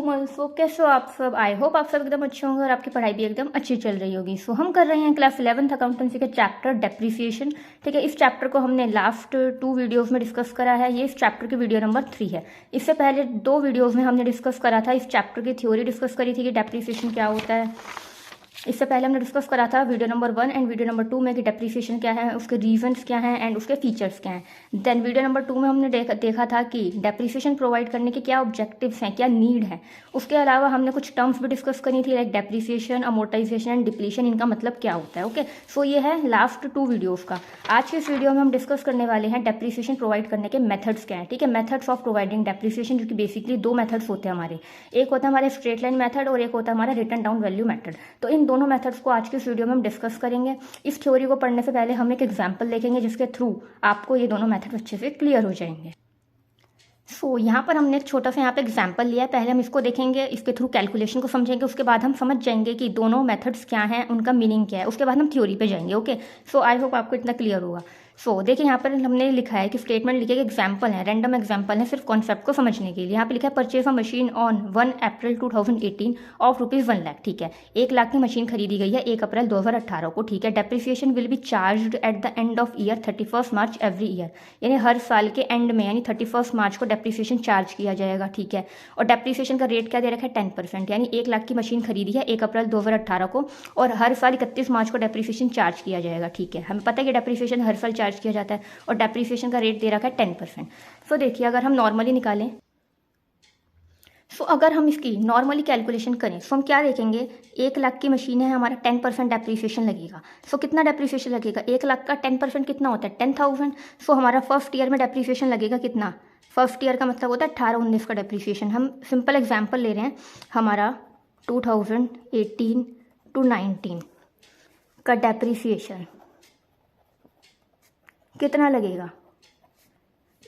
कोमल। सो कैसे हो आप सब? आई होप आप सब एकदम अच्छे होंगे और आपकी पढ़ाई भी एकदम अच्छी चल रही होगी। सो हम कर रहे हैं क्लास 11th अकाउंटेंसी के चैप्टर डेप्रिसिएशन। ठीक है, इस चैप्टर को हमने लास्ट 2 वीडियोस में डिस्कस करा है। ये इस चैप्टर की वीडियो नंबर 3 है। इससे पहले 2 वीडियोस में हमने डिस्कस करा था, इस चैप्टर की थ्योरी डिस्कस करी थी कि डेप्रिसिएशन क्या होता है। इससे पहले हमने डिस्कस करा था video number 1 and video number 2 में कि डेप्रिसिएशन क्या है, उसके रीजंस क्या हैं एंड उसके फीचर्स क्या हैं। देन वीडियो नंबर 2 में हमने देखा था कि डेप्रिसिएशन प्रोवाइड करने के क्या ऑब्जेक्टिव्स हैं, क्या नीड है। उसके अलावा हमने कुछ टर्म्स भी डिस्कस करी थी, like depreciation, amortisation and depletion, इनका मतलब क्या होता है। ओके, सो ये है लास्ट 2 वीडियोज़ का। आज के इस वीडियो में हम डिस्कस करने वाले हैं डेप्रिसिएशन प्रोवाइड करने के मेथड्स क्या हैं। ठीक है, मेथड्स ऑफ प्रोवाइडिंग डेप्रिसिएशन, जो कि बेसिकली 2 मेथड्स होते हैं हमारे। एक होता है हमारे स्ट्रेट लाइन मेथड और एक होता है हमारा रिटन डाउन वैल्यू मेथड। तो इन दोनों मेथड्स को आज के इस वीडियो में हम डिस्कस करेंगे। इस थ्योरी को पढ़ने से पहले हम एक एग्जाम्पल देखेंगे जिसके थ्रू आपको ये दोनों मेथड अच्छे से क्लियर हो जाएंगे। सो यहाँ पर हमने एक छोटा सा यहाँ पे एग्जाम्पल लिया है। पहले हम इसको देखेंगे, इसके थ्रू कैलकुलेशन को समझेंगे, उसके बाद हम समझ जाएंगे कि दोनों मेथड्स क्या हैं, उनका मीनिंग क्या है। उसके बाद हम थ्योरी पे जाएंगे। ओके, सो आई होप आपको इतना क्लियर होगा। सो देखिए, यहाँ पर हमने लिखा है कि स्टेटमेंट लिखे एग्जाम्पल है, रैंडम एग्जाम्पल है, सिर्फ कॉन्सेप्ट को समझने के लिए। यहाँ पे लिखा है purchase a machine on 1 April 2018 of ₹1 lakh. ठीक है, 1 लाख की मशीन खरीदी गई है 1 अप्रैल 2018 को। ठीक है, depreciation will be charge at the end of year 31 March every year, यानी हर साल के एंड में, यानी 31 मार्च को डेप्रिसिएशन चार्ज किया जाएगा। ठीक है, और डेप्रिसिएशन का रेट क्या दे रखा है? 10%, यानी 1 लाख की मशीन खरीदी है 1 अप्रैल 2018 को और हर साल 31 मार्च को डेप्रिसिएशन चार्ज किया जाएगा। ठीक है, हमें पता है कि डेप्रिसिएशन हर साल चार्ज किया जाता है और डेप्रिसिएशन का रेट दे रखा है 10%। सो देखिए, अगर हम नॉर्मली निकालें, अगर हम इसकी नॉर्मली कैलकुलेशन करें तो हम क्या देखेंगे, 1 लाख की मशीन है, हमारा 10% डेप्रिसिएशन लगेगा। कितना डेप्रिसिएशन लगेगा? 1 लाख का 10% कितना होता है? 10,000। हमारा फर्स्ट ईयर में डेप्रिसिएशन लगेगा कितना? फर्स्ट ईयर का मतलब होता है 18-19 का डेप्रिसिएशन। हम सिंपल एग्जाम्पल ले रहे हैं, हमारा 2018 to 19 का डेप्रिसिएशन कितना लगेगा?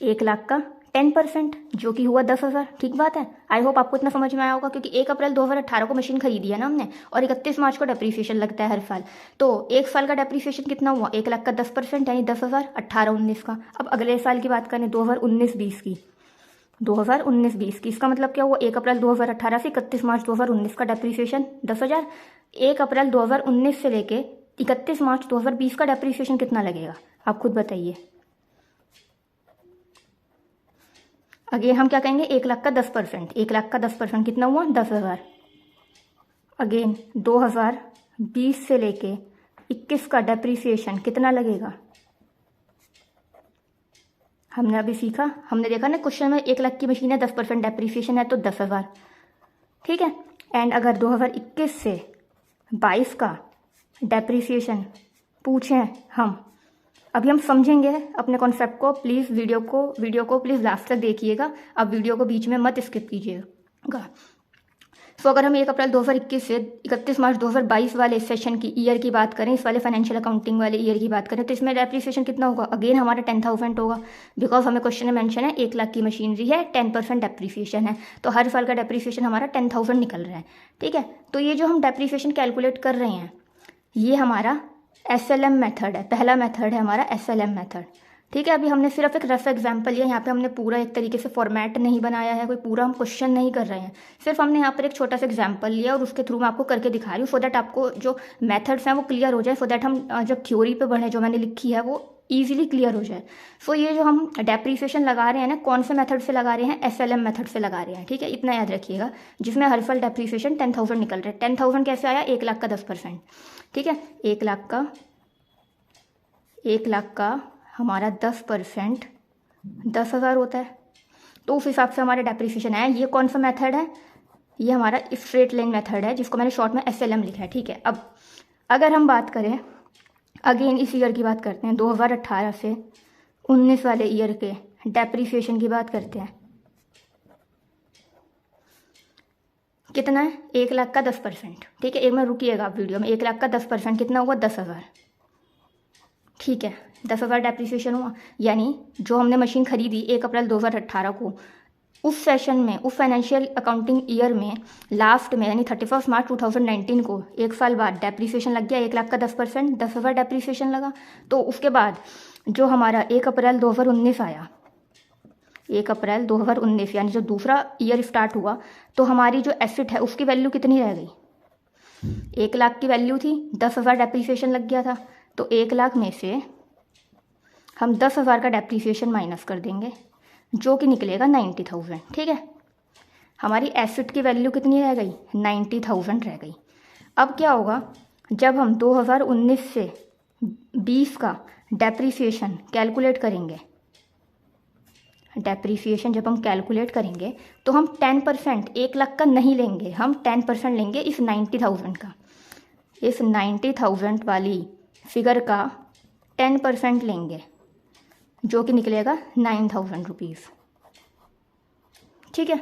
1 लाख का 10%, जो कि हुआ 10,000। ठीक बात है, आई होप आपको इतना समझ में आया होगा, क्योंकि 1 अप्रैल 2018 को मशीन खरीदी है ना हमने, और 31 मार्च को डेप्रिसिएशन लगता है हर साल। तो 1 साल का डेप्रिसिएशन कितना हुआ? 1 लाख का 10%, यानी 10,000, 18-19 का। अब अगले साल की बात करें, 2019-20 की, 2019-20 की, इसका मतलब क्या हुआ? 1 अप्रैल 2018 से 31 मार्च 2019 का डेप्रिसिएशन 10,000। 1 अप्रैल 2019 से लेके 31 मार्च 2020 का डेप्रिसिएशन कितना लगेगा? आप खुद बताइए। अगेन हम क्या कहेंगे? 1 लाख का 10%, 1 लाख का 10% कितना हुआ? 10,000। अगेन 2020 से लेके 21 का डेप्रिसिएशन कितना लगेगा? हमने अभी सीखा, हमने देखा ना क्वेश्चन में, 1 लाख की मशीन है, 10% डेप्रिसिएशन है तो 10,000। ठीक है, एंड अगर 2021 से 22 का डेप्रिसिएशन पूछें हम, अभी हम समझेंगे अपने कॉन्सेप्ट को। प्लीज़ वीडियो को प्लीज़ लास्ट तक देखिएगा। अब वीडियो को बीच में मत स्किप कीजिएगा। अगर हम 1 अप्रैल 2021 से 31 मार्च 2022 वाले सेशन की ईयर की बात करें, इस वाले फाइनेंशियल अकाउंटिंग वाले ईयर की बात करें, तो इसमें डेप्रिसिएशन कितना होगा? अगेन हमारा 10,000 होगा, बिकॉज हमें क्वेश्चन में मेंशन है 1 लाख की मशीनरी है, 10% डेप्रिसिएशन है, तो हर साल का डेप्रिसिएशन हमारा 10,000 निकल रहा है। ठीक है, तो ये जो हम डेप्रिसिएशन कैलकुलेट कर रहे हैं, ये हमारा SLM मेथड है, पहला मेथड है हमारा SLM मेथड। ठीक है, अभी हमने सिर्फ एक रफ एग्जाम्पल लिया, यहाँ पे हमने पूरा एक तरीके से फॉर्मेट नहीं बनाया है, कोई पूरा हम क्वेश्चन नहीं कर रहे हैं, सिर्फ हमने यहाँ पर एक छोटा सा एग्जाम्पल लिया और उसके थ्रू मैं आपको करके दिखा रही हूँ, सो दैट आपको जो मेथड्स हैं वो क्लियर हो जाए, सो दैट हम जब थ्योरी पे बढ़े, जो मैंने लिखी है वो ईजिली क्लियर हो जाए। ये जो हम डेप्रिसिएशन लगा रहे हैं ना, कौन से मेथड से लगा रहे हैं? SLM मेथड से लगा रहे हैं। ठीक है, इतना याद रखिएगा, जिसमें हर साल डेप्रिसिएशन 10,000 निकल रहा है। 10,000 कैसे आया? 1 लाख का 10%। ठीक है, 1 लाख का हमारा 10% 10,000 होता है, तो उस हिसाब से हमारा डेप्रिसिएशन आया। ये कौन सा मेथड है? ये हमारा स्ट्रेट लाइन मेथड है, जिसको मैंने शॉर्ट में SLM लिखा है। ठीक है, अब अगर हम बात करें, अगेन इस ईयर की बात करते हैं, 2018 से 19 वाले ईयर के डेप्रिसिएशन की बात करते हैं। कितना है? 1 लाख का 10%। ठीक है, एक मिनट रुकिएगा आप वीडियो में। 1 लाख का 10% कितना हुआ? 10,000। ठीक है, 10,000 डेप्रिसिएशन हुआ, यानी जो हमने मशीन खरीदी 1 अप्रैल 2018 को, उस सेशन में, उस फाइनेंशियल अकाउंटिंग ईयर में लास्ट में, यानी 31 मार्च 2019 को, 1 साल बाद डेप्रिसिएशन लग गया 1 लाख का 10%, 10,000 डेप्रिसिएशन लगा। तो उसके बाद जो हमारा 1 अप्रैल 2019 आया, 1 अप्रैल 2019 यानी जो दूसरा ईयर स्टार्ट हुआ तो हमारी जो एसेट है उसकी वैल्यू कितनी रह गई? 1 लाख की वैल्यू थी, 10,000 डेप्रीसिएशन लग गया था, तो 1 लाख में से हम 10,000 का डेप्रीसिएशन माइनस कर देंगे जो कि निकलेगा 90,000। ठीक है, हमारी एसेट की वैल्यू कितनी रह गई? 90,000 रह गई। अब क्या होगा, जब हम 2019 से 20 का डेप्रीसिएशन कैलकुलेट करेंगे, डेप्रीसिएशन जब हम कैलकुलेट करेंगे तो हम 10%, 1 लाख का नहीं लेंगे, हम 10% लेंगे इस 90,000 का। इस 90,000 वाली फिगर का 10% लेंगे जो कि निकलेगा 9,000 रुपीज़। ठीक है,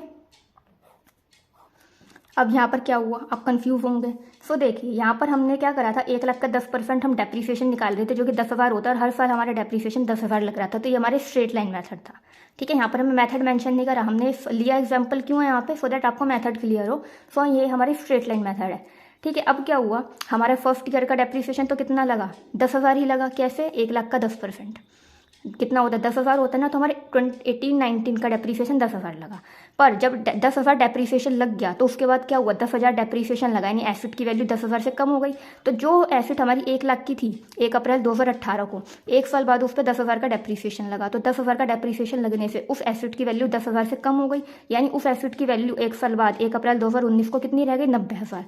अब यहाँ पर क्या हुआ, आप कंफ्यूज होंगे। सो देखिए, यहाँ पर हमने क्या करा था, 1 लाख का 10% हम डेप्रीसिएशन निकाल रहे थे जो कि 10,000 होता है और हर साल हमारा डेप्रीसिएशन 10,000 लग रहा था, तो ये हमारे स्ट्रेट लाइन मेथड था। ठीक है, यहाँ पर हमें मेथड मेंशन नहीं करा, हमने लिया एग्जाम्पल क्यों है यहाँ पे, सो दैट आपको मेथड क्लियर हो। सो ये हमारी स्ट्रेट लाइन मेथड है। ठीक है, अब क्या हुआ, हमारे फर्स्ट ईयर का डेप्रीसिएशन तो कितना लगा? 10,000 ही लगा। कैसे? 1 लाख का 10% कितना होता है? 10,000 होता है ना, तो हमारे 18-19 का डेप्रीसिएशन 10,000 लगा। पर जब 10,000 डेप्रीसिएशन लग गया तो उसके बाद क्या हुआ, 10,000 डेप्रीसिएशन लगा, यानी एसेट की वैल्यू 10,000 से कम हो गई। तो जो एसेट हमारी 1 लाख की थी 1 अप्रैल 2018 को, 1 साल बाद उस पर 10,000 का डेप्रीसिएशन लगा, तो 10,000 का डेप्रीसिएशन लगने से उस एसेट की वैल्यू 10,000 से कम हो गई, यानी उस एसेट की वैल्यू 1 साल बाद 1 अप्रैल 2019 को कितनी रह गई? 90,000।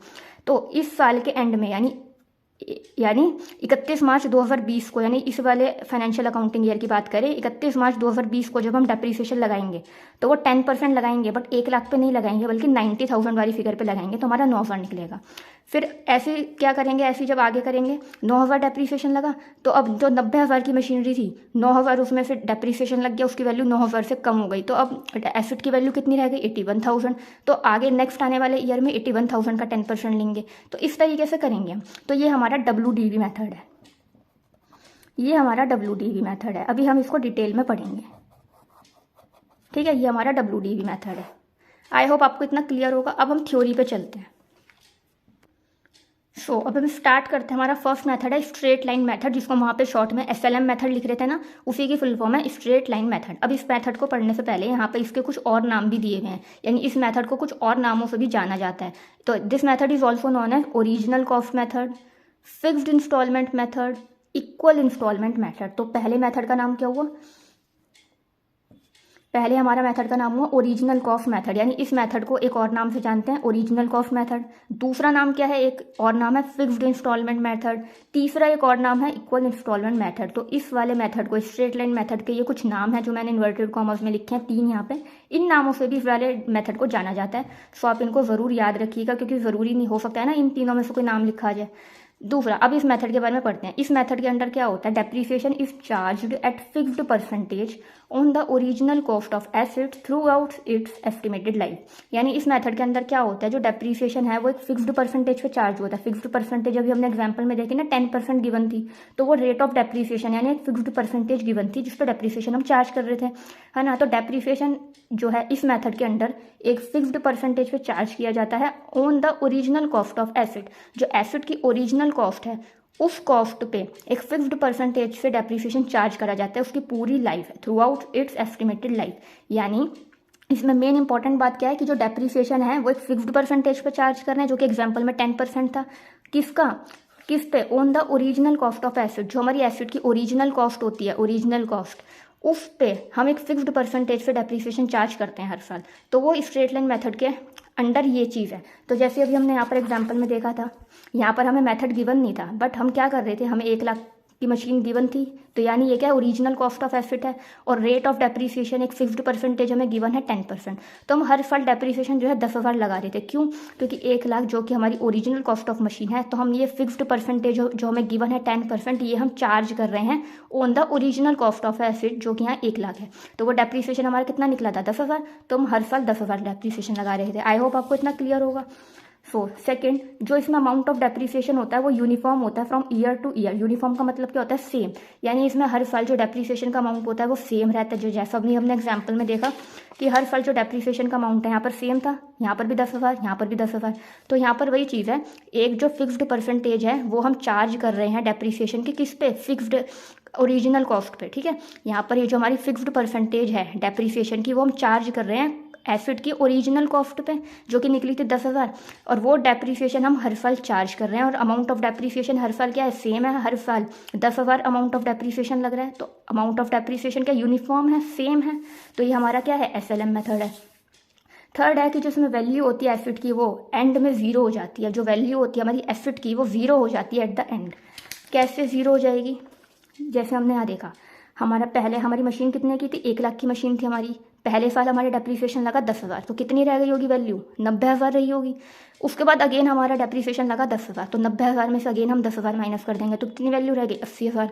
तो इस साल के एंड में यानी 31 मार्च 2020 को, यानी इस वाले फाइनेंशियल अकाउंटिंग ईयर की बात करें, 31 मार्च 2020 को जब हम डेप्रीसिएशन लगाएंगे तो वो 10% लगाएंगे, बट 1 लाख पे नहीं लगाएंगे बल्कि 90,000 वाली फिगर पे लगाएंगे, तो हमारा 9,000 निकलेगा। फिर ऐसे क्या करेंगे, ऐसे जब आगे करेंगे, 9,000 डेप्रीसिएशन लगा, तो अब जो 90,000 की मशीनरी थी, 9,000 उसमें से डेप्रीसिएशन लग गया, उसकी वैल्यू 9,000 से कम हो गई, तो अब एसेट की वैल्यू कितनी रह गई? 81,000। तो आगे नेक्स्ट आने वाले ईयर में 81,000 का 10% लेंगे, तो इस तरीके से करेंगे हम। तो ये हमारा WDV मेथड है, ये हमारा WDV मेथड है। अभी हम इसको डिटेल में पढ़ेंगे। ठीक है, ये हमारा WDV मेथड है। आई होप आपको इतना क्लियर होगा। अब हम थ्योरी पे चलते हैं। सो अब हम स्टार्ट करते हैं। हमारा फर्स्ट मेथड है स्ट्रेट लाइन मेथड, जिसको हम वहाँ पे शॉर्ट में SLM मेथड लिख रहे थे ना, उसी की फुल फॉर्म है स्ट्रेट लाइन मेथड। अब इस मेथड को पढ़ने से पहले यहाँ पे इसके कुछ और नाम भी दिए हुए हैं, यानी इस मेथड को कुछ और नामों से भी जाना जाता है। तो this method is also known as original cost method, fixed instalment method, equal instalment method. तो पहले मेथड का नाम क्या हुआ? पहले हमारा मेथड का नाम हुआ ओरिजिनल कॉस्ट मेथड, यानी इस मेथड को एक और नाम से जानते हैं, ओरिजिनल कॉस्ट मेथड। दूसरा नाम क्या है? एक और नाम है फिक्स्ड इंस्टॉलमेंट मेथड। तीसरा एक और नाम है इक्वल इंस्टॉलमेंट मेथड। तो इस वाले मेथड को, स्ट्रेट लाइन मेथड के ये कुछ नाम है जो मैंने इन्वर्टेड कॉमर्स में लिखे हैं, 3 यहाँ पे। इन नामों से भी इस वाले मेथड को जाना जाता है। सो आप इनको ज़रूर याद रखिएगा, क्योंकि ज़रूरी नहीं हो सकता है ना इन तीनों में से कोई नाम लिखा जाए। दूसरा, अब इस मेथड के बारे में पढ़ते हैं। इस मेथड के अंडर क्या होता है? Depreciation is charged at fixed percentage on the original cost of asset throughout its estimated life. यानी इस मेथड के अंदर क्या होता है, जो डेप्रीसिएशन है वो एक फिक्स्ड परसेंटेज पे चार्ज होता है। फिक्स्ड परसेंटेज अभी हमने एग्जाम्पल में देखी ना, 10% गिवन थी, तो वो रेट ऑफ डेप्रीसिएशन यानी एक फिक्स्ड परसेंटेज गिवन थी जिस पर डेप्रीसिएशन हम चार्ज कर रहे थे, है ना। तो डेप्रीसिएशन जो है इस मेथड के अंडर एक फिक्स्ड परसेंटेज पे चार्ज किया जाता है on the original cost of asset. जो एसेट की ओरिजिनल कॉस्ट है उस कॉस्ट पे एक फिक्स्ड परसेंटेज से डेप्रीसिएशन चार्ज करा जाता है उसकी पूरी life through out its estimated life. यानी इसमें मेन इंपॉर्टेंट बात क्या है कि जो डेप्रीसिएशन है वो एक फिक्स्ड परसेंटेज पे चार्ज कर रहे हैं, जो कि एग्जाम्पल में 10% था। किस पे? On the original cost of asset. जो हमारी एसेट की ओरिजिनल कॉस्ट होती है, ओरिजिनल कॉस्ट, उस पे हम एक फिक्स्ड परसेंटेज पे डेप्रीसिएशन चार्ज करते हैं हर साल। तो वो स्ट्रेट लाइन मेथड के अंडर ये चीज़ है। तो जैसे अभी हमने यहाँ पर एग्जांपल में देखा था, यहाँ पर हमें मेथड गिवन नहीं था, बट हम क्या कर रहे थे, हमें 1 लाख की मशीन गिवन थी, तो यानी ये क्या है, ओरिजिनल कॉस्ट ऑफ एसेट है, और रेट ऑफ डेप्रीसिएशन एक फिक्स्ड परसेंटेज हमें गिवन है 10%। तो हम हर साल डेप्रीसिएशन जो है 10,000 लगा रहे थे। क्यों? क्योंकि 1 लाख जो कि हमारी ओरिजिनल कॉस्ट ऑफ मशीन है, तो हम ये फिक्स्ड परसेंटेज जो हमें गिवन है 10%, ये हम चार्ज कर रहे हैं on the original cost of asset जो कि यहाँ 1 लाख है। तो वो डेप्रीसिएशन हमारा कितना निकला था? 10,000। तो हम हर साल 10,000 डेप्रीसिएशन लगा रहे थे। आई होप आपको इतना क्लियर होगा। सो सेकेंड, जो इसमें अमाउंट ऑफ डेप्रीसिएशन होता है वो यूनिफॉर्म होता है from year two year. Uniform का मतलब क्या होता है? सेम। यानी इसमें हर साल जो डेप्रीसिएशन का अमाउंट होता है वो सेम रहता है। जो जैसा अभी हमने एग्जांपल में देखा कि हर साल जो डेप्रीसिएशन का अमाउंट है यहाँ पर सेम था, यहाँ पर भी 10,000, यहाँ पर भी 10,000। तो यहाँ पर वही चीज़ है, एक जो फिक्स्ड परसेंटेज है वो हम चार्ज कर रहे हैं डेप्रीसिएशन की, किस पे? फिक्स्ड ओरिजिनल कॉस्ट पे, ठीक है। यहाँ पर ये जो हमारी फिक्स्ड परसेंटेज है डेप्रिसिएशन की, वो हम चार्ज कर रहे हैं एसिड की ओरिजिनल कॉस्ट पे, जो कि निकली थी 10,000, और वो डेप्रिसिएशन हम हर साल चार्ज कर रहे हैं। और अमाउंट ऑफ डेप्रिसिएशन हर साल क्या है, सेम है, हर साल 10,000 अमाउंट ऑफ डेप्रिसिएशन लग रहा है। तो अमाउंट ऑफ डेप्रिसिएशन क्या यूनिफॉर्म है, सेम है। तो ये हमारा क्या है, SLM मेथड है। थर्ड है कि जो इसमें वैल्यू होती है एसिड की, वो एंड में ज़ीरो हो जाती है। जो वैल्यू होती है हमारी एसिड की, वो ज़ीरो हो जाती है एट द एंड। कैसे ज़ीरो हो जाएगी, जैसे हमने यहाँ देखा, हमारा पहले हमारी मशीन कितने की थी, 1 लाख की मशीन थी हमारी। पहले साल हमारे डेप्रिसिएशन लगा 10,000, तो कितनी रह गई होगी वैल्यू, 90,000 रही होगी। उसके बाद अगेन हमारा डेप्रिसिएशन लगा 10,000, तो 90,000 में से अगेन हम 10,000 माइनस कर देंगे, तो कितनी वैल्यू रह गई, 80,000।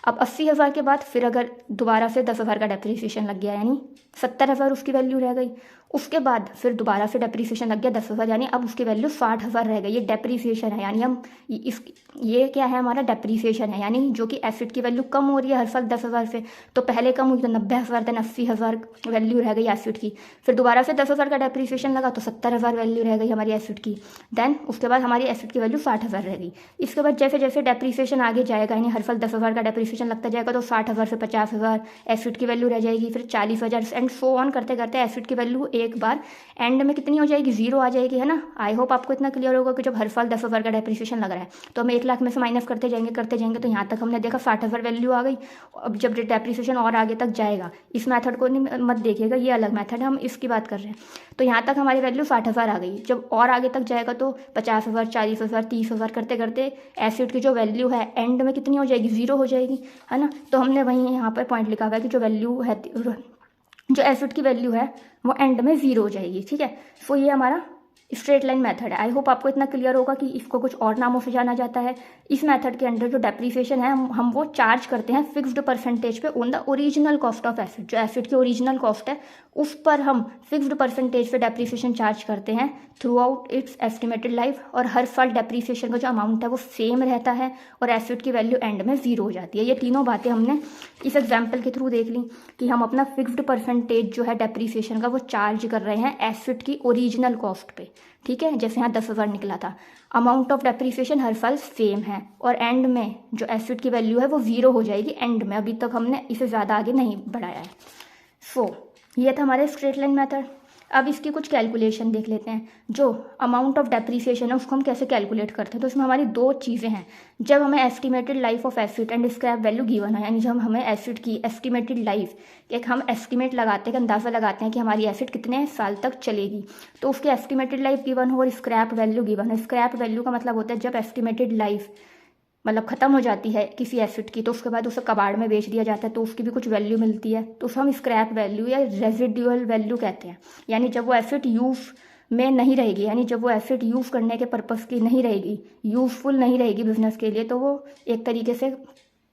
अब 80,000 के बाद फिर अगर दोबारा से 10,000 का डेप्रिसिएशन लग गया, यानी 70,000 उसकी वैल्यू रह गई। उसके बाद फिर दोबारा से डेप्रिसिएशन लग गया 10,000, यानी अब उसकी वैल्यू 60,000 रह गई। ये डेप्रिसिएशन है, यानी हम ये क्या है, हमारा डेप्रिसिएशन है, यानी जो कि एसिड की वैल्यू कम हो रही है हर साल 10,000 से। तो पहले कम हुई तो 90,000, देन 80,000 वैल्यू रह गई एसिड की। फिर दोबारा से 10,000 का डेप्रिसिएशन लगा तो 70,000 वैल्यू रह गई हमारी एसिड की। देन उसके बाद हमारी एसिड की वैल्यू 60,000 रह गई। इसके बाद जैसे जैसे डेप्रिसिएशन आगे जाएगा, यानी हर साल 10,000 का डेप्रिसिएशन लगता जाएगा, तो 60,000 से 50,000 एसिड की वैल्यू रह जाएगी, फिर 40,000 एंड सो ऑन करते करते एसिड की वैल्यू एक बार एंड में कितनी हो जाएगी, ज़ीरो आ जाएगी, है ना। आई होप आपको इतना क्लियर होगा कि जब हर साल 10,000 का डेप्रिसिएशन लग रहा है, तो हम 1 लाख में से माइनस करते जाएंगे, तो यहाँ तक हमने देखा 60,000 वैल्यू आ गई। अब जब डेप्रिसिएशन और आगे तक जाएगा, इस मेथड को नहीं मत देखिएगा, ये अलग मेथड है, हम इसकी बात कर रहे हैं। तो यहाँ तक हमारी वैल्यू 60,000 आ गई। जब और आगे तक जाएगा तो 50,000, 40,000, 30,000 करते करते एसिड की जो वैल्यू है एंड में कितनी हो जाएगी, ज़ीरो हो जाएगी, है ना। तो हमने वहीं यहाँ पर पॉइंट लिखा हुआ है कि जो वैल्यू है, जो एसिड की वैल्यू है, वो एंड में ज़ीरो हो जाएगी, ठीक है। सो ये हमारा स्ट्रेट लाइन मेथड है। आई होप आपको इतना क्लियर होगा कि इसको कुछ और नामों से जाना जाता है। इस मेथड के अंडर जो डेप्रिसिएशन है, हम वो चार्ज करते हैं फिक्स्ड परसेंटेज पे on the original cost of acid. जो एसिड की ओरिजिनल कॉस्ट है, उस पर हम फिक्स्ड परसेंटेज पे डेप्रिसिएशन चार्ज करते हैं through out its estimated life. और हर साल डेप्रिसिएशन का जो अमाउंट है वो सेम रहता है, और एसिड की वैल्यू एंड में ज़ीरो हो जाती है। ये तीनों बातें हमने इस एग्जाम्पल के थ्रू देख ली कि हम अपना फिक्स्ड परसेंटेज जो है डेप्रिसिएशन का, वो चार्ज कर रहे हैं एसिड की ओरिजिनल कॉस्ट पे, ठीक है। जैसे यहाँ 10,000 निकला था, अमाउंट ऑफ डेप्रिसिएशन हर साल सेम है, और एंड में जो एसिड की वैल्यू है वो ज़ीरो हो जाएगी एंड में। अभी तक हमने इसे ज़्यादा आगे नहीं बढ़ाया है। सो ये था हमारे स्ट्रेट लाइन मेथड। अब इसकी कुछ कैलकुलेशन देख लेते हैं। जो अमाउंट ऑफ डेप्रिसिएशन है उसको हम कैसे कैलकुलेट करते हैं। तो इसमें हमारी दो चीज़ें हैं। जब हमें estimated life of acid and scrap value given है, यानी जब हमें एसिड की एस्टिमेटेड लाइफ, एक हम एस्टिमेट लगाते हैं, अंदाज़ा लगाते हैं कि हमारी एसिड कितने साल तक चलेगी, तो उसकी एस्टिमेटेड लाइफ गिवन हो और स्क्रैप वैल्यू गिवन है। स्क्रैप वैल्यू का मतलब होता है जब एस्टिमेटेड लाइफ मतलब ख़त्म हो जाती है किसी एसिड की, तो उसके बाद उसे कबाड़ में बेच दिया जाता है, तो उसकी भी कुछ वैल्यू मिलती है, तो उसे हम स्क्रैप वैल्यू या रेजिडुअल वैल्यू कहते हैं। यानी जब वो एसिड यूज़ में नहीं रहेगी, यानी जब वो एसिड यूज़ करने के पर्पज़ की नहीं रहेगी, यूज़फुल नहीं रहेगी बिजनेस के लिए, तो वो एक तरीके से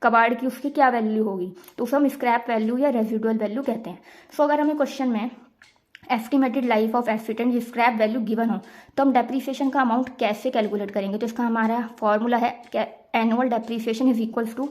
कबाड़ की उसकी क्या वैल्यू होगी, तो उसे हम स्क्रैप वैल्यू या रेजिडुअल वैल्यू कहते हैं। सो अगर हमें क्वेश्चन में estimated life of acid and scrap value given हो, तो हम डेप्रिसिएशन का अमाउंट कैसे कैलकुलेट करेंगे। तो इसका हमारा फॉर्मूला है annual depreciation is equals to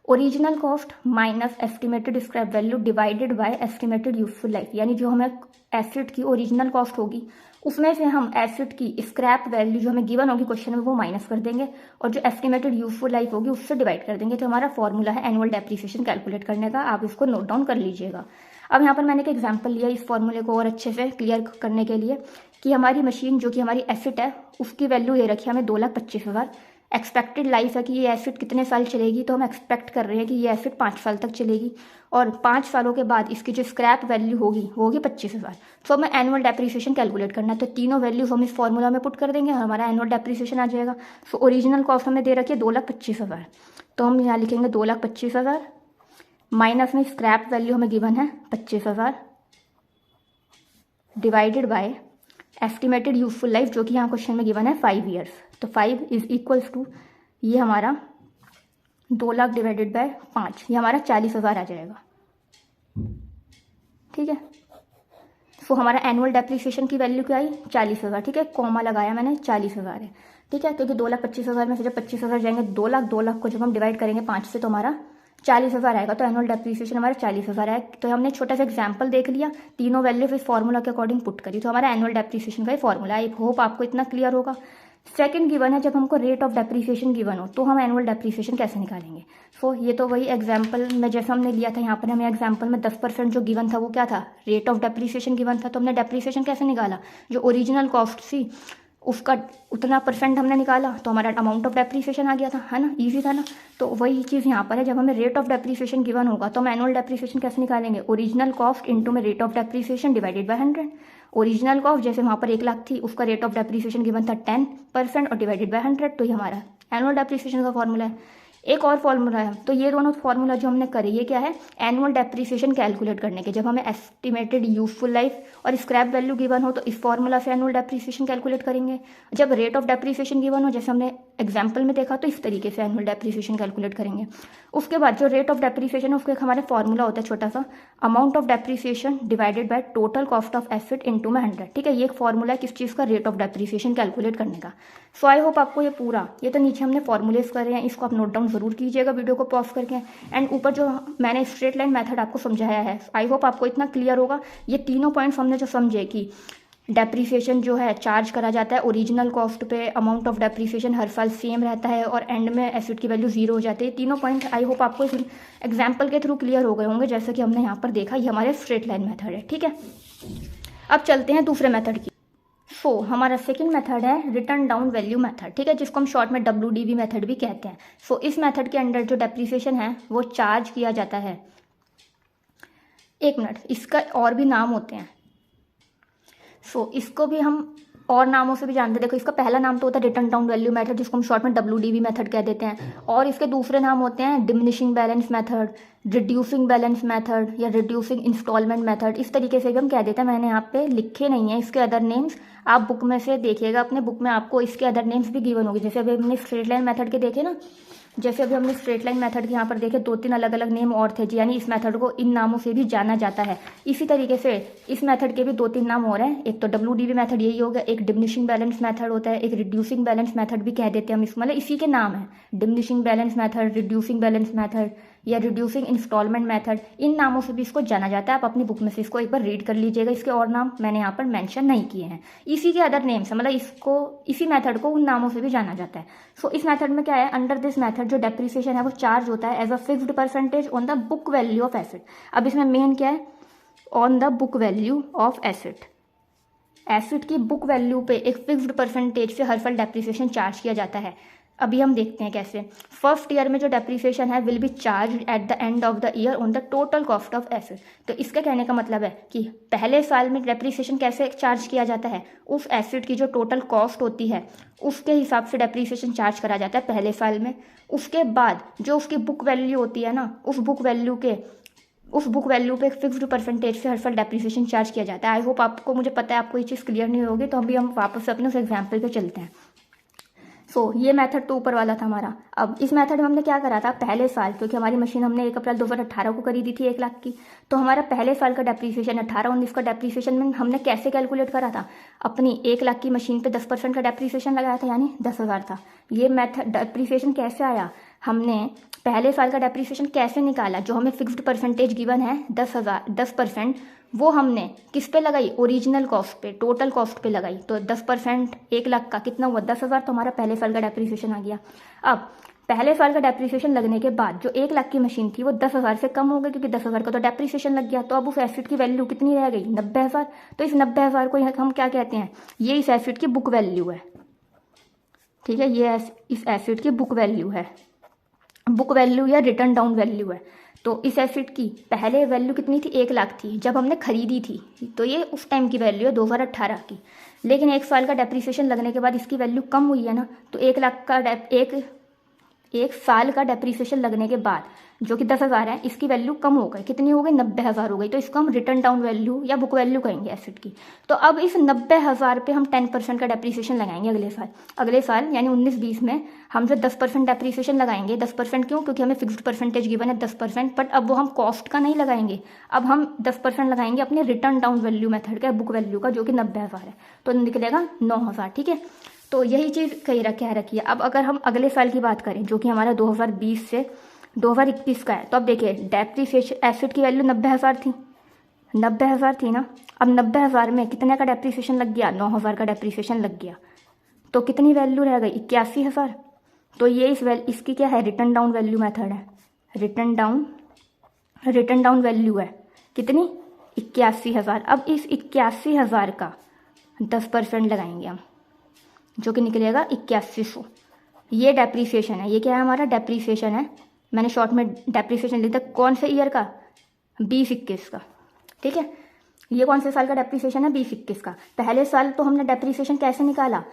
original cost minus estimated scrap value divided by estimated useful life. यानी जो हमें एसिड की ओरिजिनल कॉस्ट होगी, उसमें से हम एसिड की स्क्रैप वैल्यू जो हमें गिवन होगी क्वेश्चन में, वो माइनस कर देंगे, और जो एस्टिमेटेड यूजफुल लाइफ होगी उससे डिवाइड कर देंगे। तो हमारा फॉर्मूला है एनुअल डेप्रिसिएशन कैलकुलेट करने का। आप इसको नोट डाउन कर लीजिएगा। अब यहाँ पर मैंने एक एग्जांपल लिया इस फॉर्मूले को और अच्छे से क्लियर करने के लिए, कि हमारी मशीन जो कि हमारी एसिड है, उसकी वैल्यू दे रखी है हमें 2,25,000। एक्सपेक्टेड लाइफ है कि ये एसिड कितने साल चलेगी, तो हम एक्सपेक्ट कर रहे हैं कि ये एसिड 5 साल तक चलेगी, और 5 सालों के बाद इसकी जो स्क्रैप वैल्यू होगी वो होगी 25,000। तो हमें एनुअल डेप्रिसिएशन कैलकुलेट करना है, तो तीनों वैल्यूज हम इस फॉर्मूला में पुट कर देंगे और हमारा एनुअल डेप्रिसिएशन आ जाएगा। सो ओरिजिनल कॉस्ट हमें दे रखी है 2,25,000, तो हम यहाँ लिखेंगे 2,25,000 माइनस में स्क्रैप वैल्यू हमें गिवन है 25,000 divided by estimated useful life जो कि यहाँ क्वेश्चन में गिवन है 5 ईयर्स। तो 5 इज इक्वल्स टू ये हमारा 2 लाख डिवाइडेड बाय 5, ये हमारा 40,000 आ जाएगा, ठीक है। सो हमारा एनुअल डेप्रिसिएशन की वैल्यू क्या आई, 40,000, ठीक है। कॉमा लगाया मैंने, 40,000 है, ठीक है। क्योंकि 2,25,000 में से जब 25,000 जाएंगे 2 लाख को जब हम डिवाइड करेंगे 5 से, तो हमारा 40,000 आएगा। तो एनुअल डेप्रिसिएशन हमारा 40,000 है। तो हमने छोटा सा एग्जांपल देख लिया, तीनों वैल्यू इस फॉर्मूला के अकॉर्डिंग पुट करी, तो हमारा एनुअल डेप्रिसिएशन का ही फॉर्मूला। आई होप आपको इतना क्लियर होगा सेकंड गिवन है जब हमको रेट ऑफ डेप्रीसिएशन गिवन हो तो हम एनुअल डेप्रीसिएशन कैसे निकालेंगे। सो ये तो वही एग्जाम्पल में जैसा हमने लिया था, यहाँ पर हमें एग्जाम्पल में 10% जो गिवन था वो क्या था, रेट ऑफ डेप्रीसिएशन गिवन था। तो हमने डेप्रीसिएशन कैसे निकाला, जो ओरिजिनल कॉस्ट थी उसका उतना परसेंट हमने निकाला तो हमारा अमाउंट ऑफ डेप्रीसिएशन आ गया था, है ना, इजी था ना। तो वही चीज़ यहाँ पर है, जब हमें रेट ऑफ डेप्रीसिएशन गिवन होगा तो हम एनुअल डेप्रीसिएशन कैसे निकालेंगे, ओरिजिनल कॉस्ट इंटू में rate of depreciation divided by 100। Original cost जैसे वहाँ पर 1 लाख थी, उसका रेट ऑफ डेप्रीसिएशन गिवन था 10% और डिवाइडेड बाय 100, तो ये हमारा एनुअल डेप्रीसिएशन का फॉर्मूला है। एक और फॉर्मूला है, तो ये दोनों फॉर्मूला जो हमने करे ये क्या है, एनुअल डेप्रीसिएशन कैलकुलेट करने के। जब हमें एस्टिमेटेड यूजफुल लाइफ और स्क्रैप वैल्यू गिवन हो तो इस फॉर्मूला से एनुअल डेप्रीसिएशन कैलकुलेट करेंगे। जब रेट ऑफ डेप्रीसिएशन गिवन हो जैसे हमने एग्जाम्पल में देखा तो इस तरीके से एनुअल डेप्रीसिएशन कैलकुलेट करेंगे। उसके बाद जो रेट ऑफ डेप्रीसिएशन है उसका एक हमारे फॉर्मूला होता है छोटा सा, amount of depreciation divided by total cost of asset into में 100। ठीक है, ये एक फॉर्मूला है किस चीज़ का, रेट ऑफ डेप्रीसिएशन कैलकुलेट करने का। सो आई होप आपको ये पूरा, ये तो नीचे हमने फॉर्मूलेस करे हैं, इसको आप नोट डाउन जरूर कीजिएगा वीडियो को पॉज करके। एंड ऊपर जो मैंने स्ट्रेट लाइन मेथड आपको समझाया है, आई होप आपको इतना क्लियर होगा। ये तीनों पॉइंट्स हमने जो समझे कि डेप्रीसिएशन जो है चार्ज करा जाता है ओरिजिनल कॉस्ट पे, अमाउंट ऑफ डेप्रीसिएशन हर साल सेम रहता है और एंड में एसेट की वैल्यू 0 हो जाती है। तीनों पॉइंट आई होप आपको इस एग्जाम्पल के थ्रू क्लियर हो गए होंगे, जैसे कि हमने यहाँ पर देखा ये हमारे स्ट्रेट लाइन मेथड है। ठीक है, अब चलते हैं दूसरे मेथड की। सो हमारा सेकंड मेथड है रिटर्न डाउन वैल्यू मेथड। ठीक है, जिसको हम शॉर्ट में WDV मेथड भी कहते हैं। सो इस मेथड के अंडर जो डेप्रीसिएशन है वो चार्ज किया जाता है, एक मिनट, इसका और भी नाम होते हैं। सो इसको भी हम और नामों से भी जानते हैं। देखो, इसका पहला नाम तो होता है रिटर्न डाउन वैल्यू मेथड, जिसको हम शॉर्ट में WDV मेथड कह देते हैं। और इसके दूसरे नाम होते हैं diminishing balance method, reducing balance method या रिड्यूसिंग इंस्टॉलमेंट मेथड, इस तरीके से भी हम कह देते हैं। मैंने यहाँ पे लिखे नहीं है इसके अदर नेम्स, आप बुक में से देखिएगा, अपने बुक में आपको इसके अदर नेम्स भी गिवन होगी। जैसे अभी हमने स्ट्रेट लाइन मेथड के देखे ना, जैसे अभी हमने स्ट्रेट लाइन मेथड के यहाँ पर देखे 2-3 अलग अलग नेम और थे, यानी इस मेथड को इन नामों से भी जाना जाता है। इसी तरीके से इस मेथड के भी 2-3 नाम और हैं। एक तो WDV मेथड यही हो गया, एक डिमिनिशिंग बैलेंस मेथड होता है, एक रिड्यूसिंग बैलेंस मेथड भी कह देते हैं हम, इसको मतलब इसी के नाम है, diminishing balance method, reducing balance method या रिड्यूसिंग इंस्टॉलमेंट मेथड, इन नामों से भी इसको जाना जाता है। आप अपनी बुक में से इसको एक बार रीड कर लीजिएगा, इसके और नाम मैंने यहाँ पर मेंशन नहीं किए हैं, इसी के अदर नेम्स है, मतलब इसको इसी मेथड को उन नामों से भी जाना जाता है। सो इस मेथड में क्या है, अंडर दिस मेथड जो डेप्रीसिएशन है वो चार्ज होता है as a fixed percentage on the book value of asset. अब इसमें मेन क्या है, on the book value of asset, asset की बुक वैल्यू पे एक फिक्स्ड परसेंटेज से हर साल डेप्रीसिएशन चार्ज किया जाता है। अभी हम देखते हैं कैसे। फर्स्ट ईयर में जो डेप्रीसिएशन है will be charge at the end of the year on the total cost of asset. तो इसका कहने का मतलब है कि पहले साल में डेप्रीसिएशन कैसे चार्ज किया जाता है, उस एसेट की जो टोटल कॉस्ट होती है उसके हिसाब से डेप्रीसिएशन चार्ज करा जाता है पहले साल में। उसके बाद जो उसकी बुक वैल्यू होती है ना, उस बुक वैल्यू पे एक फिक्स्ड परसेंटेज से हर साल डेप्रीसिएशन चार्ज किया जाता है। आई होप आपको, मुझे पता है आपको ये चीज़ क्लियर नहीं होगी, तो अभी हम वापस से अपने उस एग्जाम्पल पे चलते हैं। सो ये मेथड तो ऊपर वाला था हमारा। अब इस मेथड में हमने क्या करा था, पहले साल, क्योंकि हमारी मशीन हमने 1 अप्रैल 2018 को खरीदी थी 1 लाख की, तो हमारा पहले साल का डेप्रीसिएशन 18-19 का डेप्रीसिएशन में हमने कैसे कैलकुलेट करा था, अपनी 1 लाख की मशीन पे 10% का डेप्रीसिएशन लगाया था, यानी 10,000 था। ये मेथड डेप्रीसिएशन कैसे आया, हमने पहले साल का डेप्रीसिएशन कैसे निकाला, जो हमें फिक्स्ड परसेंटेज गिवन है 10%, वो हमने किस पे लगाई, ओरिजिनल कॉस्ट पे, टोटल कॉस्ट पे लगाई। तो 10% 1 लाख का कितना हुआ, 10,000, तो हमारा पहले साल का डेप्रीसिएशन आ गया। अब पहले साल का डेप्रीसिएशन लगने के बाद जो 1 लाख की मशीन थी वो 10,000 से कम हो गई, क्योंकि 10,000 का तो डेप्रीसिएशन लग गया। तो अब उस एसेट की वैल्यू कितनी रह गई, 90,000। तो इस 90,000 को हम क्या कहते हैं, ये इस एसेट की बुक वैल्यू है। ठीक है, ये इस एसेट की बुक वैल्यू है, बुक वैल्यू या रिटर्न डाउन वैल्यू है। तो इस एसेट की पहले वैल्यू कितनी थी, 1 लाख थी जब हमने खरीदी थी, तो ये उस टाइम की वैल्यू है 2018 की। लेकिन 1 साल का डेप्रीसिएशन लगने के बाद इसकी वैल्यू कम हुई है ना, तो 1 लाख का एक साल का डेप्रीसिएशन लगने के बाद जो कि 10,000 है, इसकी वैल्यू कम हो गई, कितनी हो गई, 90,000 हो गई। तो इसको हम रिटर्न डाउन वैल्यू या बुक वैल्यू कहेंगे एसेट की। तो अब इस 90,000 पे हम 10% का डेप्रीसिएशन लगाएंगे अगले साल यानी 19-20 में हम जो 10% डेप्रीसिएशन लगाएंगे। 10% क्यों, क्योंकि हमें फिक्स्ड परसेंटेज गिवन है 10%, बट अब वो हम कॉस्ट का नहीं लगाएंगे, अब हम 10% लगाएंगे अपने रिटर्न डाउन वैल्यू मेथड का, बुक वैल्यू का, जो कि 90,000 है, तो निकलेगा 9,000। ठीक है, तो यही चीज़ कह रखी है। अब अगर हम अगले साल की बात करें, जो कि हमारा 2020 से 2021 का है, तो अब देखिए डेप्रीसिएशन एसेट की वैल्यू 90,000 थी ना। अब 90,000 में कितने का डेप्रीसिएशन लग गया, 9,000 का डेप्रीसिएशन लग गया। तो कितनी वैल्यू रह गई? 81,000। तो ये इसकी क्या है? रिटर्न डाउन वैल्यू मेथड है। रिटर्न डाउन वैल्यू है कितनी? 81,000। अब इस 81,000 का 10% लगाएंगे हम, जो कि निकलेगा 8100। ये डेप्रीसिएशन है। ये क्या है? हमारा डेप्रीसिएशन है। मैंने शॉर्ट में डेप्रीसिएशन लिखा कौन से ईयर का? 2021 का। ठीक है, ये कौन से साल का डेप्रीसिएशन है? 2021 का। पहले साल तो हमने डेप्रीसिएशन कैसे निकाला?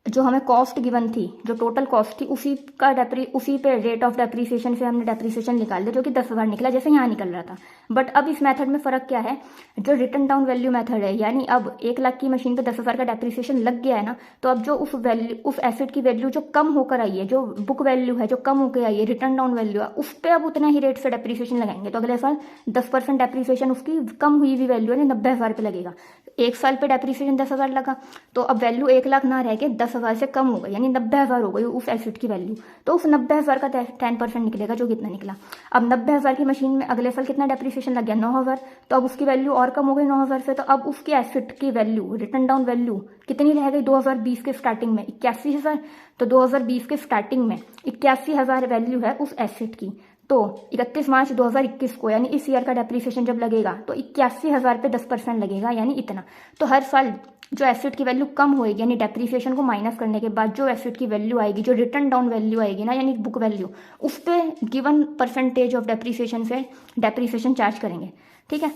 जो हमें कॉस्ट गिवन थी, जो टोटल कॉस्ट थी, उसी पे रेट ऑफ डेप्रीसिएशन से हमने डेप्रीसिएशन निकाल दिया, जो कि 10,000 निकला, जैसे यहाँ निकल रहा था। बट अब इस मेथड में फ़र्क क्या है? जो रिटर्न डाउन वैल्यू मेथड है, यानी अब 1 लाख की मशीन पे 10,000 का डेप्रीसिएशन लग गया है ना, तो अब जो उस एसेट की वैल्यू जो कम होकर आई है, जो बुक वैल्यू है जो कम होकर आई है, रिटर्न डाउन वैल्यू है, उस पर अब उतना ही रेट से डेप्रीसिएशन लगाएंगे। तो अगले साल 10% डेप्रीसिएशन उसकी कम हुई हुई वैल्यू है 90,000 पे लगेगा। 1 साल पे डेप्रीसिएशन 10,000 लगा, तो अब वैल्यू 1 लाख ना रह के 10,000 से कम हो गई, यानी 90,000 हो गई उस एसेट की वैल्यू। तो उस 90,000 का 10% निकलेगा, जो कितना निकला। अब 90,000 की मशीन में अगले साल कितना डेप्रीसिएशन लग गया? 9,000। तो अब उसकी वैल्यू और कम हो गई 9,000 से। तो अब उसकी एसेट की वैल्यू, रिटर्न डाउन वैल्यू कितनी रह गई? 2020 के स्टार्टिंग में 81,000। तो 2020 के स्टार्टिंग में 81,000 वैल्यू है उस एसेट की। तो 31 मार्च 2021 को, यानी इस ईयर का डेप्रीसिएशन जब लगेगा, तो 81,000 पे 10% लगेगा, यानी इतना। तो हर साल जो एसेट की वैल्यू कम होएगी, यानी डेप्रीसिएशन को माइनस करने के बाद जो एसेट की वैल्यू आएगी, जो रिटर्न डाउन वैल्यू आएगी ना, यानी बुक वैल्यू, उस पर गिवन परसेंटेज ऑफ डेप्रीसिएशन से डेप्रीसिएशन चार्ज करेंगे। ठीक है,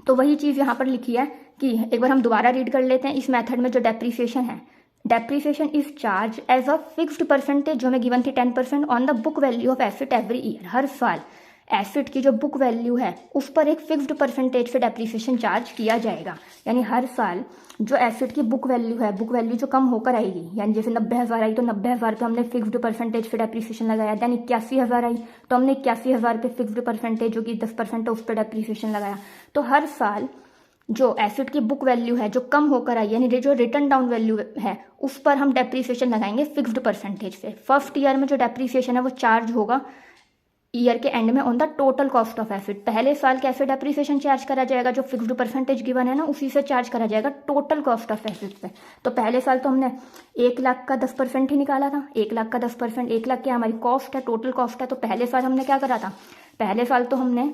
तो वही चीज़ यहाँ पर लिखी है कि एक बार हम दोबारा रीड कर लेते हैं। इस मेथड में जो डेप्रीसिएशन है, depreciation is charge as a fixed percentage, जो हमें गिवन थी 10% on the book value of asset every year. हर साल एसेट की जो बुक वैल्यू है उस पर एक फिक्स्ड परसेंटेज से डेप्रीसिएशन चार्ज किया जाएगा। यानी हर साल जो एसेट की बुक वैल्यू है, बुक वैल्यू जो कम होकर आएगी, यानी जैसे 90,000 आई तो 90,000 पे हमने फिक्स्ड परसेंटेज पे डेप्रीसिएशन लगाया। देन 81,000 आई तो हमने 81,000 पे फिक्स्ड परसेंटेज, जो कि 10% है, उस पर डेप्रीसिएशन लगाया। तो हर साल जो एसेट की बुक वैल्यू है जो कम होकर आई, यानी जो रिटर्न डाउन वैल्यू है, उस पर हम डेप्रीसिएशन लगाएंगे फिक्स्ड परसेंटेज से। फर्स्ट ईयर में जो डेप्रीसिएशन है वो चार्ज होगा ईयर के एंड में on the total cost of asset. पहले साल कैसे डेप्रीसिएशन चार्ज करा जाएगा? जो फिक्स्ड परसेंटेज गिवन है ना, उसी से चार्ज करा जाएगा टोटल कॉस्ट ऑफ एसेट पे। तो पहले साल तो हमने 1 लाख का 10% ही निकाला था। 1 लाख का 10%, 1 लाख की हमारी कॉस्ट है, टोटल कॉस्ट है। तो पहले साल हमने क्या करा था? पहले साल तो हमने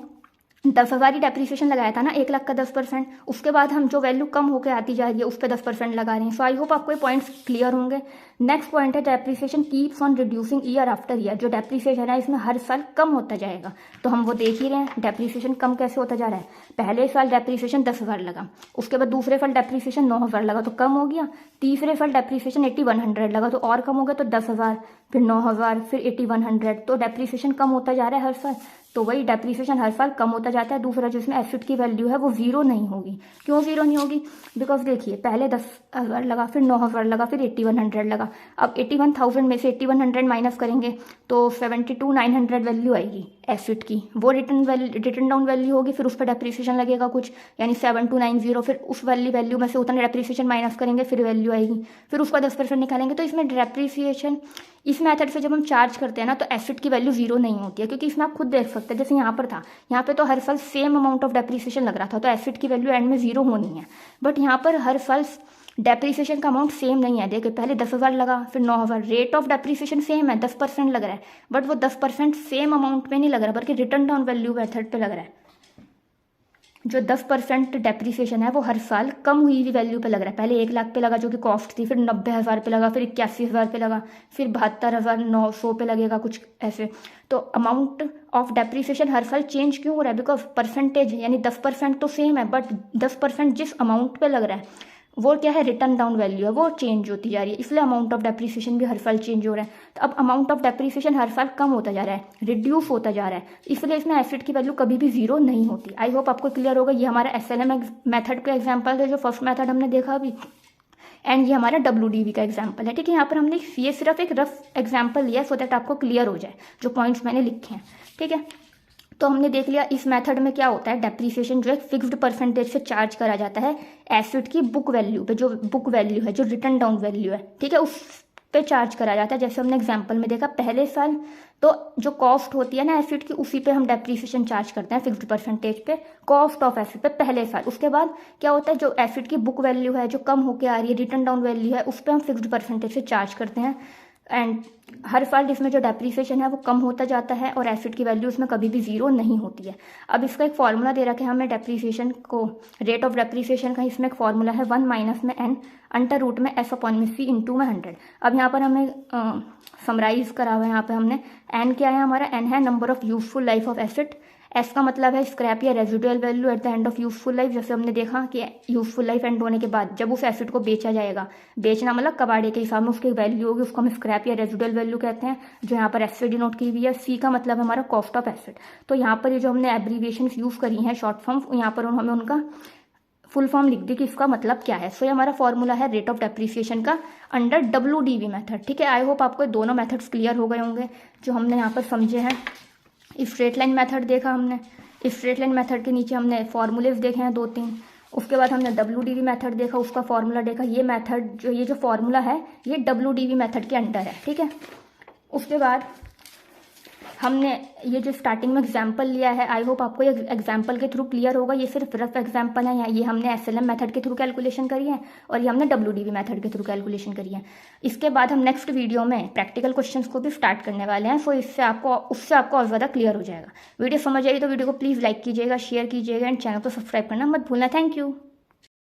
10,000 ही डेप्रीसिएशन लगाया था ना, 1 लाख का 10%। उसके बाद हम जो वैल्यू कम होकर आती जा रही है उस पर 10% लगा रहे हैं। सो आई होप आपको ये पॉइंट्स क्लियर होंगे। नेक्स्ट पॉइंट है depreciation keeps on reducing year after year. जो डेप्रीसिएशन है इसमें हर साल कम होता जाएगा। तो हम वो देख ही रहे हैं डेप्रीसिएशन कम कैसे होता जा रहा है। पहले साल डेप्रीसिएशन 10,000 लगा, उसके बाद दूसरे साल डेप्रीसिएशन 9,000 लगा तो कम हो गया। तीसरे साल डेप्रीसिएशन 8100 लगा तो और कम हो गया, तो 10,000, फिर 9,000, फिर 8100। तो डेप्रीसिएशन कम होता जा रहा है हर साल। तो वही डेप्रीसिएशन हर साल कम होता जाता है। दूसरा जिसमें एसेट की वैल्यू है वो 0 नहीं होगी। क्यों 0 नहीं होगी? बिकॉज देखिए, पहले 10,000 लगा, फिर 9,000 लगा, फिर 8100 लगा। अब 81,000 में से 8100 माइनस करेंगे तो 72,900 वैल्यू आएगी एसेट की। वो रिटर्न डाउन वैल्यू होगी, फिर उस पर डेप्रीसिएशन लगेगा कुछ, यानी 7290। फिर उस वैल्यू में से उतना डेप्रीसिएशन माइनस करेंगे, फिर वैल्यू आएगी, फिर उसका 10% निकालेंगे। तो इसमें डेप्रीसिएशन इस मेथड से जब हम चार्ज करते हैं ना, तो एसेट की वैल्यू 0 नहीं होती है, क्योंकि इसमें आप खुद देख सकते हैं। जैसे यहाँ पर था, यहाँ पे तो हर साल सेम अमाउंट ऑफ डेप्रीसिएशन लग रहा था, तो एसेट की वैल्यू एंड में 0 होनी है। बट यहाँ पर हर साल डेप्रीसिएशन का अमाउंट सेम नहीं है। देखिए, पहले 10,000 लगा, फिर 9,000। रेट ऑफ डेप्रीसिएशन सेम है, 10% लग रहा है, बट वो 10% सेम अमाउंट पे नहीं लग रहा, बल्कि रिटर्न डाउन वैल्यू मेथड पे लग रहा है। जो 10% डेप्रीसिएशन है वो हर साल कम हुई हुई वैल्यू पे लग रहा है। पहले 1 लाख पे लगा, जो कि कॉस्ट थी, फिर 90,000 पे लगा, फिर 81,000 पे लगा, फिर 72,900 पे लगेगा, कुछ ऐसे। तो अमाउंट ऑफ डेप्रीसिएशन हर साल चेंज क्यों हो रहा है? बिकॉज परसेंटेज, यानी 10% तो सेम है, बट 10% जिस अमाउंट पे लग रहा है वो क्या है? रिटर्न डाउन वैल्यू है, वो चेंज होती जा रही है, इसलिए अमाउंट ऑफ डेप्रीसिएशन भी हर साल चेंज हो रहा है। तो अब अमाउंट ऑफ डेप्रीसिएशन हर साल कम होता जा रहा है, रिड्यूस होता जा रहा है, इसलिए इसमें एसेट की वैल्यू कभी भी 0 नहीं होती। आई होप आपको क्लियर होगा। ये हमारा SLM मेथड का एग्जाम्पल है, जो फर्स्ट मेथड हमने देखा अभी, एंड ये हमारा WDV का एग्जाम्पल है। ठीक है, यहाँ पर हमने ये सिर्फ एक रफ एग्जाम्पल लिया सो दैट आपको क्लियर हो जाए जो पॉइंट्स मैंने लिखे हैं। ठीक है, तो हमने देख लिया इस मेथड में क्या होता है। डेप्रीसिएशन जो है फिक्स्ड परसेंटेज से चार्ज करा जाता है एसेट की बुक वैल्यू पे, जो बुक वैल्यू है, जो रिटर्न डाउन वैल्यू है। ठीक है, पे चार्ज करा जाता है। जैसे हमने एग्जाम्पल में देखा पहले साल, तो जो कॉस्ट होती है ना एसिड की, उसी पे हम डेप्रीसिएशन चार्ज करते हैं फिक्स्ड परसेंटेज पे, कॉस्ट ऑफ एसिड पे पहले साल। उसके बाद क्या होता है, जो एसिड की बुक वैल्यू है जो कम होके आ रही है, रिटर्न डाउन वैल्यू है, उस पर हम फिक्स्ड परसेंटेज से चार्ज करते हैं। एंड हर साल इसमें जो डेप्रीसिएशन है वो कम होता जाता है और एसिड की वैल्यू उसमें कभी भी जीरो नहीं होती है। अब इसका एक फॉर्मूला दे रखा है हमें डेप्रीसिएशन को, रेट ऑफ डेप्रीसिएशन का। इसमें एक फॉर्मूला है 1 माइनस में n अंडर रूट में s अपॉन में c इंटू में 100। अब यहाँ पर हमें समराइज करा हुआ है, यहाँ पे हमने n क्या है, हमारा n है number of useful life of acid, S का मतलब है स्क्रैप या residual value at the end of useful life. जैसे हमने देखा कि यूजफुल लाइफ एंड होने के बाद जब उस एसिड को बेचा जाएगा, बेचना मतलब कबाड़े के हिसाब में उसकी वैल्यू होगी, उसको हम स्क्रैप या रेजिडुअल वैल्यू कहते हैं, जो यहाँ पर एस से डिनोट की हुई है। सी का मतलब है हमारा कॉस्ट ऑफ एसिड। तो यहाँ पर ये जो हमने एब्रीविएशन यूज करी हैं शॉर्ट फॉर्म, यहाँ पर हमें उनका फुल फॉर्म लिख दी कि इसका मतलब क्या है। सो ये हमारा फॉर्मूला है रेट ऑफ डेप्रीसिएशन का अंडर WDV मेथड। ठीक है, आई होप आपको दोनों मेथड्स क्लियर हो गए होंगे जो हमने यहाँ पर समझे हैं। स्ट्रेट लाइन मेथड देखा हमने, स्ट्रेट लाइन मेथड के नीचे हमने फॉर्मूलेज देखे हैं 2-3। उसके बाद हमने WDV मेथड देखा, उसका फॉर्मूला देखा। ये मेथड जो ये जो फॉर्मूला है ये WDV मेथड के अंडर है। ठीक है, उसके बाद हमने ये जो स्टार्टिंग में एग्जाम्पल लिया है, आई होप आपको ये एग्जाम्पल के थ्रू क्लियर होगा। ये सिर्फ रफ एग्जाम्पल है, ये हमने SLM मेथड के थ्रू कैलकुलेशन करी है और ये हमने WDV मेथड के थ्रू कैलकुलेशन करी है। इसके बाद हम नेक्स्ट वीडियो में प्रैक्टिकल क्वेश्चंस को भी स्टार्ट करने वाले हैं। सो उससे आपको और ज़्यादा क्लियर हो जाएगा। वीडियो समझ आई तो वीडियो को प्लीज़ लाइक कीजिएगा, शेयर कीजिएगा एंड चैनल को सब्सक्राइब करना मत भूलना। Thank you.